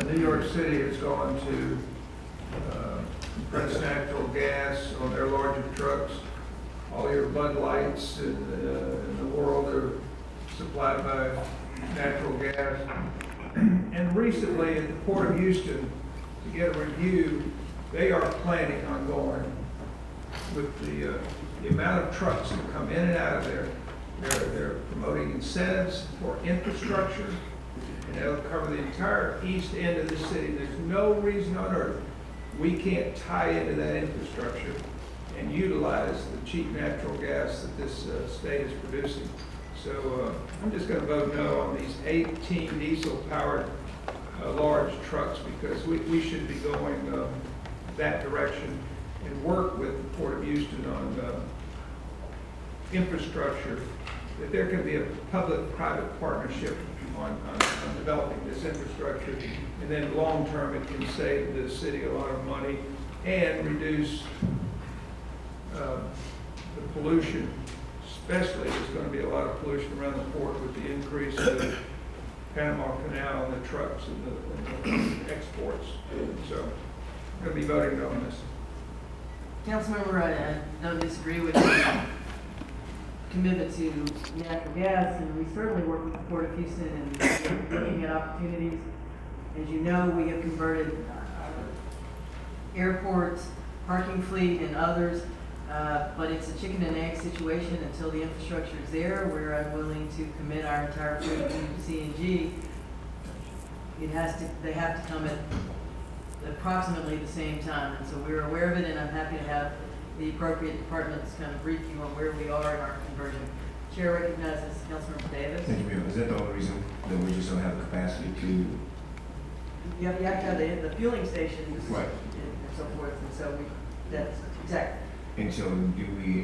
New York City has gone to compressed natural gas on their larger trucks. All your Bud Lights in the world are supplied by natural gas. And recently at the Port of Houston, to get a review, they are planning on going with the amount of trucks that come in and out of there. They're promoting incentives for infrastructure, and that'll cover the entire east end of the city. There's no reason on earth we can't tie into that infrastructure and utilize the cheap natural gas that this state is producing. So I'm just going to vote no on these 18 diesel-powered large trucks, because we should be going that direction and work with the Port of Houston on infrastructure, that there can be a public-private partnership on developing this infrastructure, and then long-term it can save the city a lot of money and reduce the pollution. Especially, there's going to be a lot of pollution around the port with the increase of Panama Canal and the trucks and the exports. So I'm going to be voting no on this. Councilmember, I don't disagree with the commitment to natural gas, and we certainly work with the Port of Houston and looking at opportunities. As you know, we have converted airports, parking fleet, and others, but it's a chicken and egg situation until the infrastructure is there. We're unwilling to commit our entire fleet to CNG. They have to come at approximately the same time, and so we're aware of it, and I'm happy to have the appropriate departments kind of brief you on where we are in our conversion. Chair recognizes Councilmember Davis. Thank you, Mayor. Is that the only reason that we just don't have the capacity to? You have to have the fueling stations Right. and so forth, and so that's exactly. And so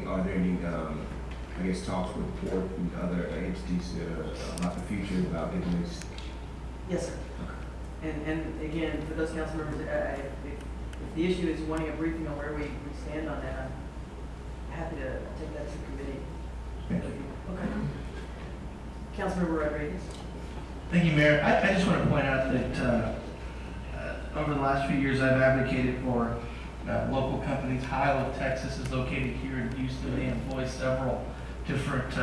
are there any, I guess, talks with the port and other entities about the future, about getting this? Yes, sir. And again, for those council members, if the issue is wanting a briefing on where we stand on that, I'm happy to take that to committee. Thank you. Okay. Councilmember Rodriguez. Thank you, Mayor. I just want to point out that over the last few years, I've advocated for local companies. Heil of Texas is located here in Houston. They employ several different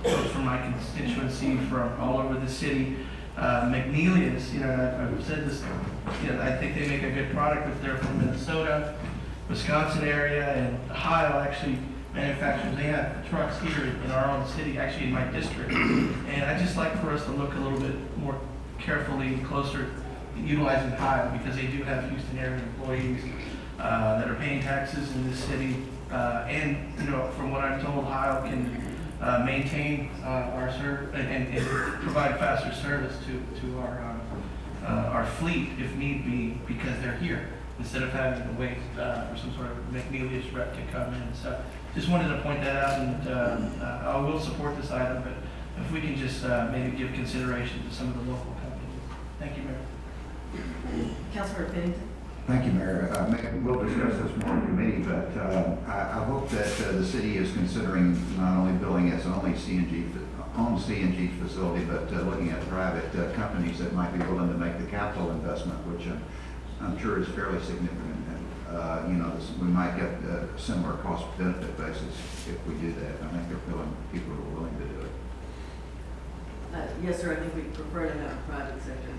folks from my constituency from all over the city. McNeely's, I've said this, I think they make a good product if they're from Minnesota, Wisconsin area, and Heil actually manufacturers. They have trucks here in our own city, actually in my district. And I'd just like for us to look a little bit more carefully, closer, utilizing Heil, because they do have Houston area employees that are paying taxes in this city. And from what I'm told, Heil can maintain our service and provide faster service to our fleet if need be, because they're here, instead of having to wait for some sort of McNeely's rep to come in. So just wanted to point that out, and I will support this item, but if we can just maybe give consideration to some of the local companies. Thank you, Mayor. Councilmember Pennington. Thank you, Mayor. We'll discuss this more in committee, but I hope that the city is considering not only building its own CNG facility, but looking at private companies that might be willing to make the capital investment, which I'm sure is fairly significant. And, we might get a similar cost-benefit basis if we do that. I think there are people who are willing to do it. Yes, sir. I think we prefer to have a private sector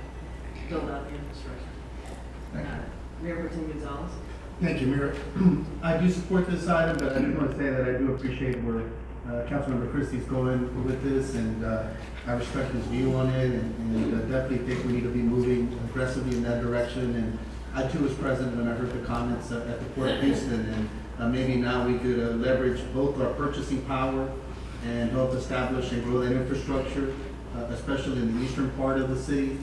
build out the infrastructure. Thank you. Mayor Pro Tem Gonzalez. Thank you, Mayor. I do support this item, but I do want to say that I do appreciate where Councilmember Christie is going with this, and I respect his view on it, and definitely think we need to be moving aggressively in that direction. And I too was present when I heard the comments at the Port of Houston, and maybe now we could leverage both our purchasing power and help establish and grow that infrastructure, especially in the eastern part of the city.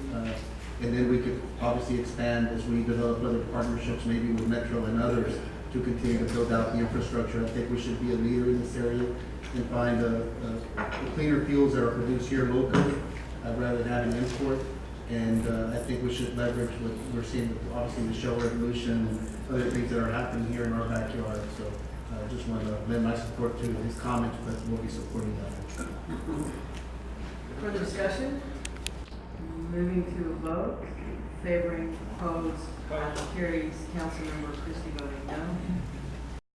And then we could obviously expand as we develop other partnerships, maybe with Metro and others, to continue to build out the infrastructure. I think we should be a leader in this area and find the cleaner fuels that are produced here locally, rather than having import. And I think we should leverage what we're seeing, obviously, the Shell Revolution and other things that are happening here in our backyard. So I just want to lend my support to his comments, but we'll be supporting that. Further discussion? Moving to a vote. Favoring, opposed, motion carries. Councilmember Christie voting no.